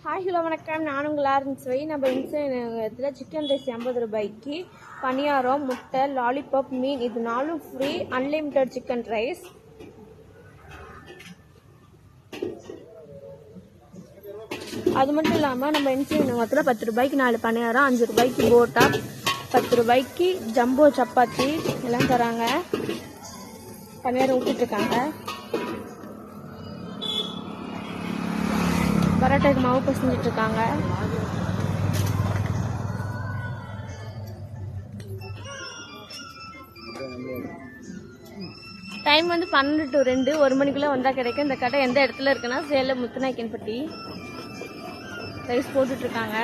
Hi hello வணக்கம். நான் உங்கள் ஆரம்பிச்சுவை. நம்ம இதில் சிக்கன் ரைஸ் 50 ரூபாய்க்கு, பனியாரம், முட்டை, லாலிபாப், மீன் இது 4 ஃப்ரீ. Unlimited chicken rice. அது மட்டும் இல்லாமல் நம்ம இன்சூரன்ஸில் 10 ரூபாய்க்கு 4 பனியாரம், 5 ரூபாய்க்கு போட்டா, 10 ரூபாய்க்கு ஜம்போ சப்பாத்தி எல்லாம் தராங்க. பனியாரம் ஊற்றிட்டுருக்காங்க. பரோட்டாக்கு மாவு பசஞ்சிட்டு இருக்காங்க. டைம் வந்து 12 to 2, 1 மணிக்குள்ள வந்தா கிடைக்கும். இந்த கடை எந்த இடத்துல இருக்குன்னா சேலம் முத்துநாயக்கன்பட்டி. ரைஸ் போட்டுட்டு இருக்காங்க.